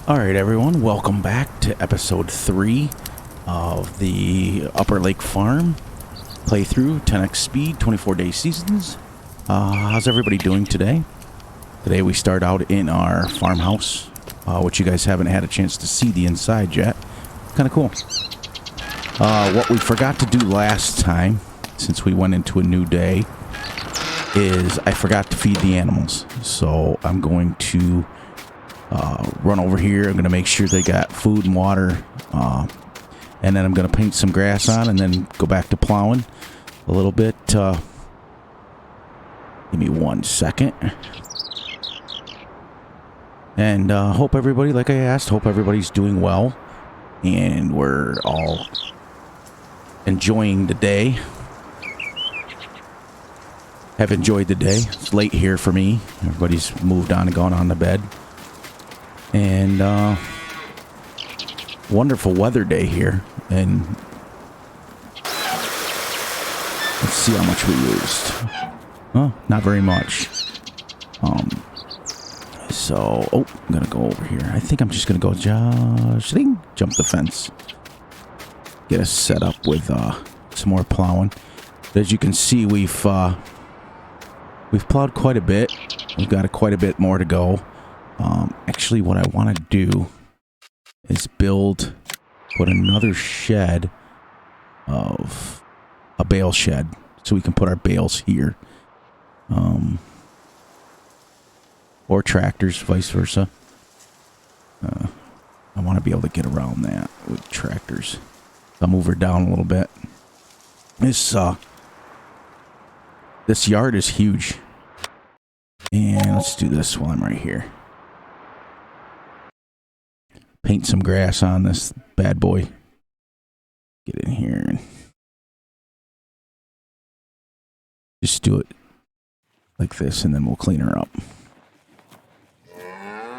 Alright everyone, welcome back to episode 3 of the Upper Lake Farm playthrough, 10x speed, 24-day seasons. How's everybody doing today? Today we start out in our farmhouse, which you guys haven't had a chance to see the inside yet. Kind of cool. What we forgot to do last time, since we went into a new day, is I forgot to feed the animals. So I'm going to run over here. I'm going to make sure they got food and water. And then I'm going to paint some grass on and then go back to plowing a little bit. Give me 1 second. And hope everybody, like I asked, hope everybody's doing well. And we're all enjoying the day. Have enjoyed the day. It's late here for me. Everybody's moved on and gone on to bed. And wonderful weather day here. And let's see how much we used. Oh, not very much. So, I'm gonna go over here. I think I'm just gonna go jump the fence. Get us set up with some more plowing. But as you can see, we've plowed quite a bit. We've got quite a bit more to go. Actually, what I want to do is put another shed of a bale shed, so we can put our bales here. Or tractors, vice versa. I want to be able to get around that with tractors. I'll move her down a little bit. This yard is huge. And let's do this while I'm right here. Paint some grass on this bad boy. Get in here and just do it like this, and then we'll clean her up.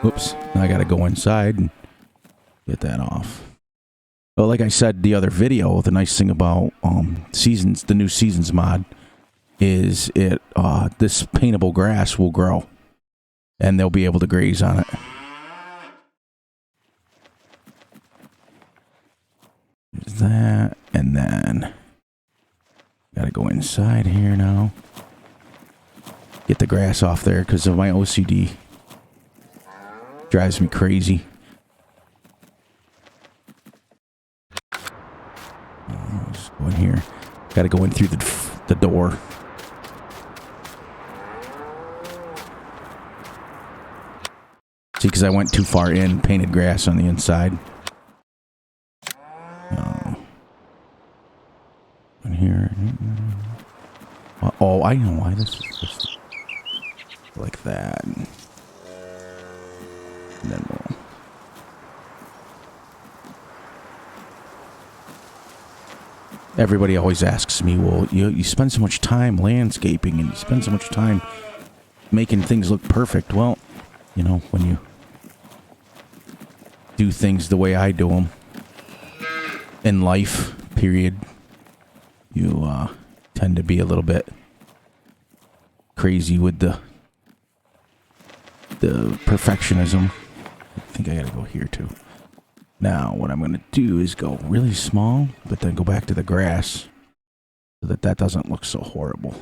Whoops, now I gotta go inside and get that off. Well, like I said the other video, the nice thing about the new seasons mod is this paintable grass will grow and they'll be able to graze on it. There's that, and then gotta go inside here now. Get the grass off there because of my OCD. Drives me crazy. Just go in here. Gotta go in through the door. See, because I went too far in, painted grass on the inside. In here. Oh, I know why this is just like that. And then we'll... Everybody always asks me, well, you spend so much time landscaping and you spend so much time making things look perfect. Well, you know, when you do things the way I do them in life, period, you tend to be a little bit crazy with the perfectionism. I think I gotta go here too. Now, what I'm going to do is go really small, but then go back to the grass so that doesn't look so horrible.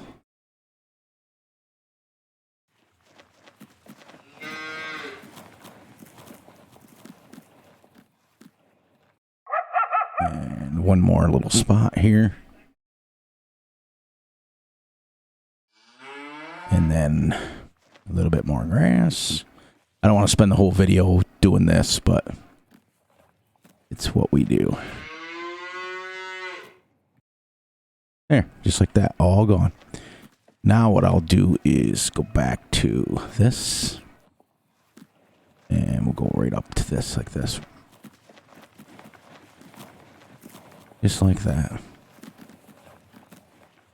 And one more little spot here. And then a little bit more grass. I don't want to spend the whole video doing this, but it's what we do. There, just like that, all gone. Now what I'll do is go back to this. And we'll go right up to this, like this. Just like that.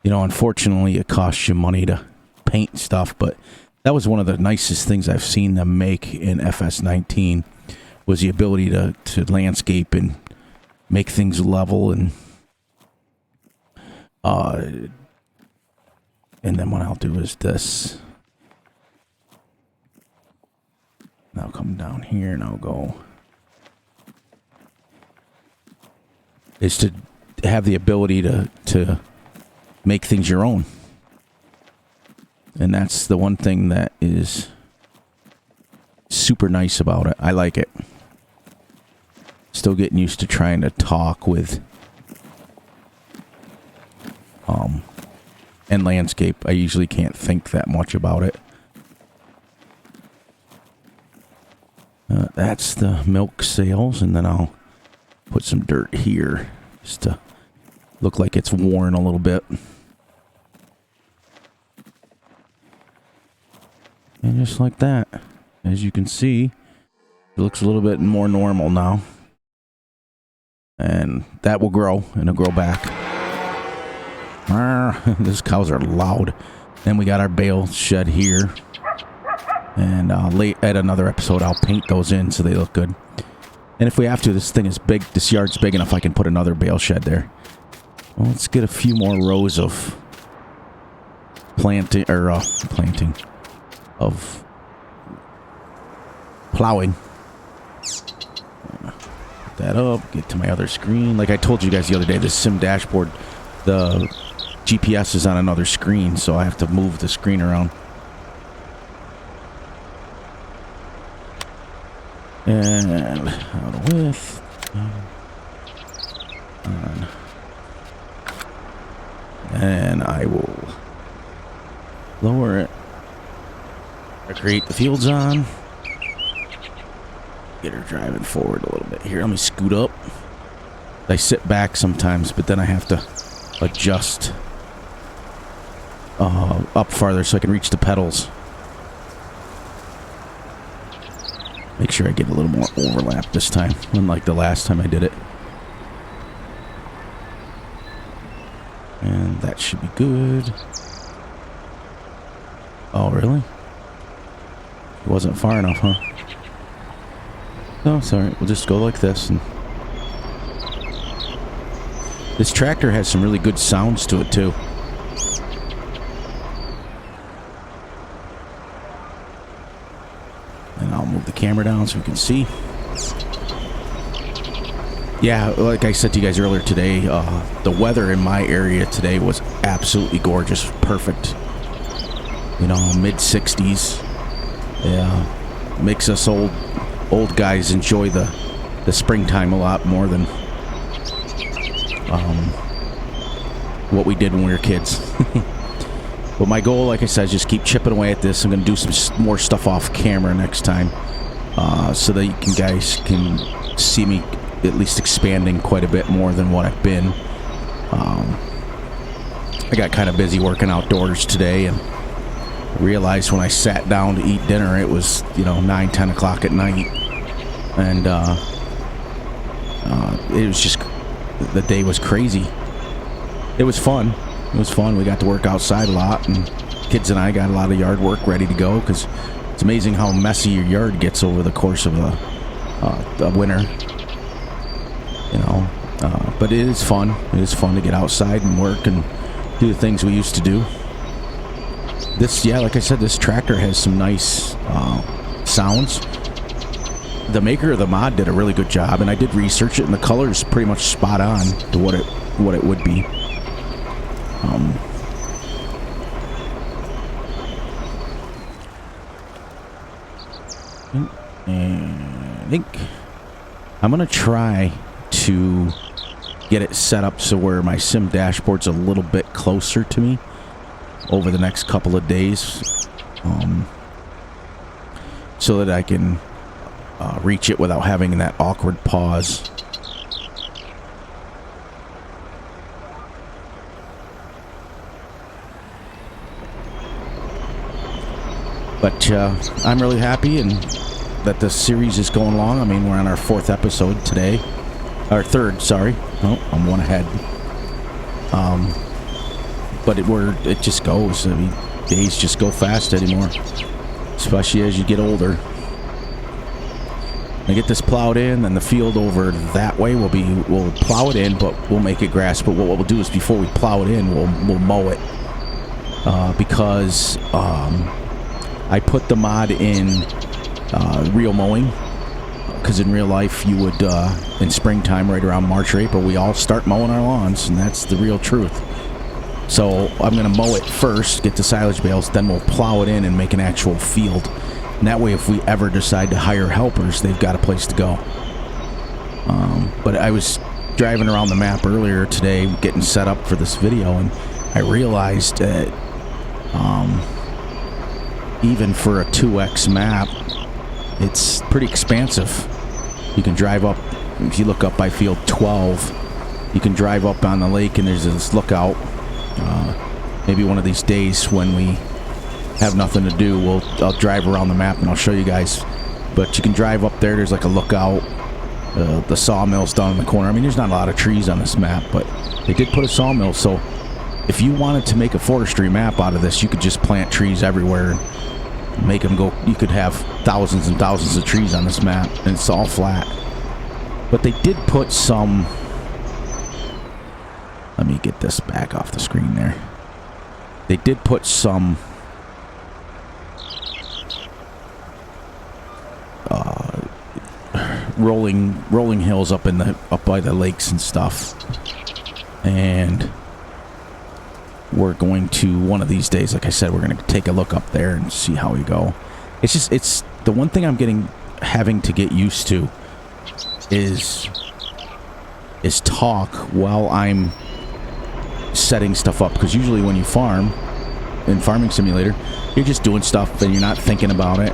You know, unfortunately, it costs you money to paint stuff, but that was one of the nicest things I've seen them make in FS19, was the ability to landscape and make things level, and then what I'll do is this. And I'll come down here and I'll go is to have the ability to make things your own. And that's the one thing that is super nice about it. I like it. Still getting used to trying to talk with and landscape. I usually can't think that much about it. That's the milk sales, and then I'll put some dirt here just to look like it's worn a little bit. And just like that, as you can see, it looks a little bit more normal now. And that will grow, and it'll grow back. These cows are loud. Then we got our bale shed here. And late at another episode, I'll paint those in so they look good. And if we have to, this thing is big. This yard's big enough I can put another bale shed there. Well, let's get a few more rows of planting, of plowing. Put that up, get to my other screen. Like I told you guys the other day, this sim dashboard, the GPS is on another screen, so I have to move the screen around. And out of width. And I will lower it. Recreate the fields on. Get her driving forward a little bit here. Let me scoot up. I sit back sometimes, but then I have to adjust up farther so I can reach the pedals. Make sure I get a little more overlap this time, unlike the last time I did it. And that should be good. Oh, really? It wasn't far enough, huh? No, sorry. We'll just go like this. And this tractor has some really good sounds to it, too. And I'll move the camera down so we can see. Yeah, like I said to you guys earlier today, the weather in my area today was absolutely gorgeous. Perfect. You know, mid-60s. Yeah. Makes us old guys enjoy the springtime a lot more than what we did when we were kids. But my goal, like I said, is just keep chipping away at this. I'm going to do some more stuff off camera next time, so that you guys can see me at least expanding quite a bit more than what I've been. I got kind of busy working outdoors today, and realized when I sat down to eat dinner, it was, 9, 10 o'clock at night. And it was just, the day was crazy. It was fun. It was fun. We got to work outside a lot, and kids and I got a lot of yard work ready to go, because it's amazing how messy your yard gets over the course of the winter. But it is fun. It is fun to get outside and work and do the things we used to do. Like I said, this tractor has some nice sounds. The maker of the mod did a really good job, and I did research it, and the color is pretty much spot on to what it would be. And I think I'm gonna try to get it set up so where my sim dashboard's a little bit closer to me over the next couple of days, so that I can reach it without having that awkward pause. But I'm really happy and that the series is going along. I mean, we're on our 4th episode today. Or 3rd, sorry. Oh, I'm one ahead. But it just goes. I mean, days just go fast anymore, especially as you get older. I get this plowed in, and the field over that way we'll plow it in, but we'll make it grass. But what we'll do is, before we plow it in, we'll mow it, because I put the mod in real mowing, Because in real life, you would, in springtime, right around March or April, we all start mowing our lawns, and that's the real truth. So I'm going to mow it first, get the silage bales, then we'll plow it in and make an actual field. And that way, if we ever decide to hire helpers, they've got a place to go. But I was driving around the map earlier today, getting set up for this video, and I realized that even for a 2x map, it's pretty expansive. You can drive up, if you look up by field 12, you can drive up on the lake and there's this lookout. Maybe one of these days when we have nothing to do, I'll drive around the map and I'll show you guys. But you can drive up there, there's like a lookout. The sawmill's down in the corner. I mean, there's not a lot of trees on this map, but they did put a sawmill, so if you wanted to make a forestry map out of this, you could just plant trees everywhere and make them go. You could have thousands and thousands of trees on this map, and it's all flat. But they did put some... Let me get this back off the screen there. They did put some... rolling hills up by the lakes and stuff, and we're going to, one of these days, like I said, we're going to take a look up there and see how we go. It's the one thing I'm having to get used to is talk while I'm setting stuff up, because usually when you farm in Farming Simulator, you're just doing stuff and you're not thinking about it.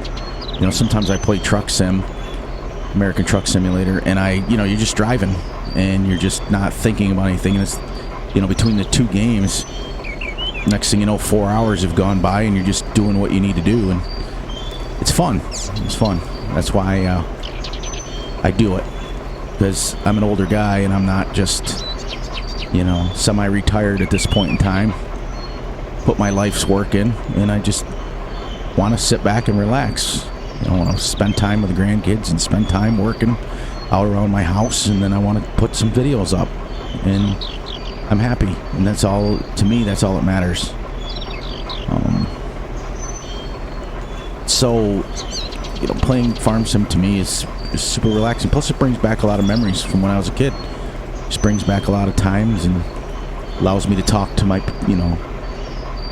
You know, sometimes I play Truck Sim, American Truck Simulator, and you're just driving and you're just not thinking about anything, and it's, between the two games, next thing you know, 4 hours have gone by and you're just doing what you need to do, and it's fun. That's why I do it, because I'm an older guy and I'm not just semi-retired at this point in time, put my life's work in, and I just want to sit back and relax. I want to spend time with the grandkids and spend time working out around my house, and then I want to put some videos up, and I'm happy, and that's all, to me, that's all that matters. So, playing Farm Sim to me is super relaxing. Plus, it brings back a lot of memories from when I was a kid. It just brings back a lot of times and allows me to talk to my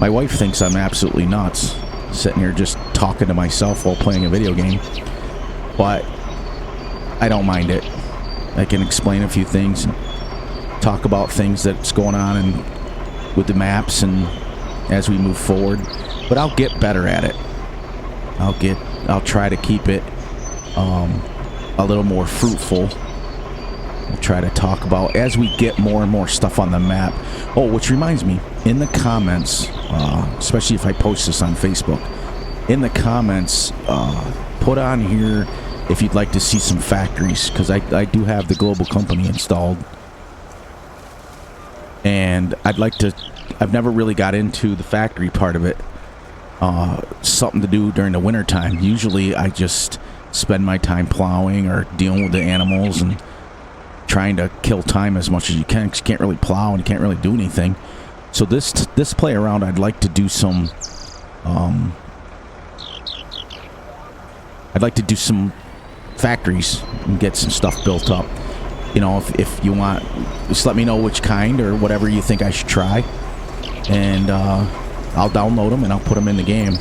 wife thinks I'm absolutely nuts, sitting here just talking to myself while playing a video game, but I don't mind it. I can explain a few things and talk about things that's going on and with the maps and as we move forward, but I'll get better at it. I'll try to keep it a little more fruitful. I'll try to talk about as we get more and more stuff on the map. Oh, which reminds me, in the comments, especially if I post this on Facebook, in the comments, put on here if you'd like to see some factories, because I do have the global company installed, and I've never really got into the factory part of it. Something to do during the winter time. Usually I just spend my time plowing or dealing with the animals and trying to kill time as much as you can, because you can't really plow and you can't really do anything. So this play around, I'd like to do some factories and get some stuff built up. If you want, just let me know which kind or whatever you think I should try, and I'll download them and I'll put them in the game,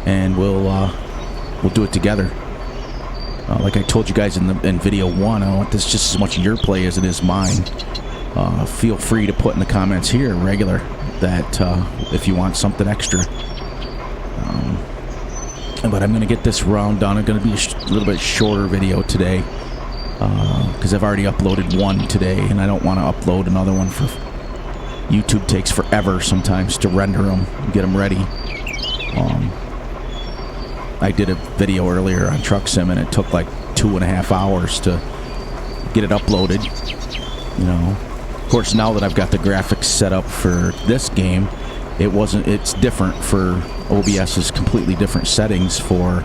and we'll do it together. Like I told you guys in video 1, I want this just as much your play as it is mine. Feel free to put in the comments here, regular, that if you want something extra. But I'm going to get this round done. It's going to be a little bit shorter video today, because I've already uploaded one today, and I don't want to upload another one. For YouTube takes forever sometimes to render them and get them ready. I did a video earlier on Truck Sim, and it took like 2.5 hours to get it uploaded. Of course, now that I've got the graphics set up for this game, it's different for OBS's completely different settings for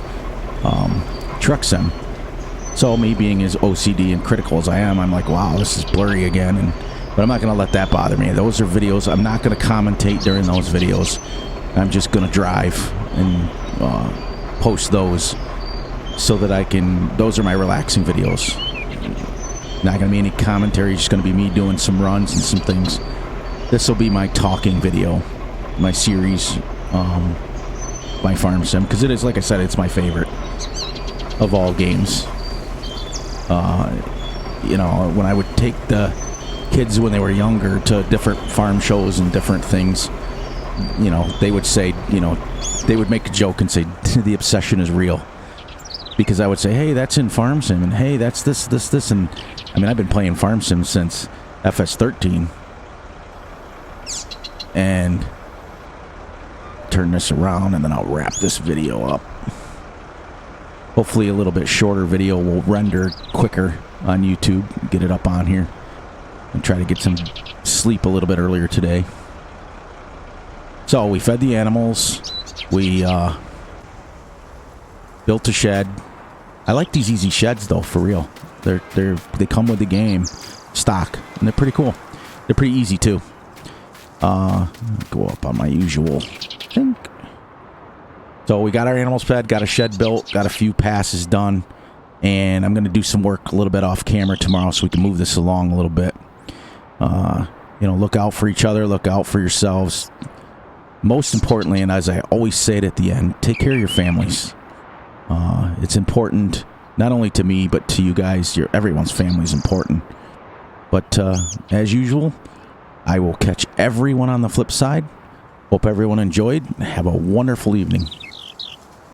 Truck Sim. So me being as OCD and critical as I am, I'm like, wow, this is blurry again. But I'm not going to let that bother me. Those are videos. I'm not going to commentate during those videos. I'm just going to drive and post those. so that I can... Those are my relaxing videos. Not going to be any commentary. Just going to be me doing some runs and some things. This will be my talking video. My series. My farm sim. Because it is, like I said, it's my favorite of all games. You know, when I would take the kids when they were younger to different farm shows and different things, you know, they would say, you know, they would make a joke and say, the obsession is real. Because I would say, hey, that's in Farm Sim, and hey, that's this, and I mean, I've been playing Farm Sim since FS13. And turn this around, and then I'll wrap this video up. Hopefully a little bit shorter video will render quicker on YouTube. Get it up on here. And try to get some sleep a little bit earlier today. So we fed the animals. We built a shed. I like these easy sheds though, for real. They come with the game stock, and they're pretty cool. They're pretty easy too. Go up on my usual thing. So we got our animals fed, got a shed built, got a few passes done, and I'm going to do some work a little bit off camera tomorrow so we can move this along a little bit. You know, look out for each other, look out for yourselves. Most importantly, and as I always say it at the end, take care of your families. It's important, not only to me, but to you guys. Everyone's family is important. But as usual, I will catch everyone on the flip side. Hope everyone enjoyed. Have a wonderful evening.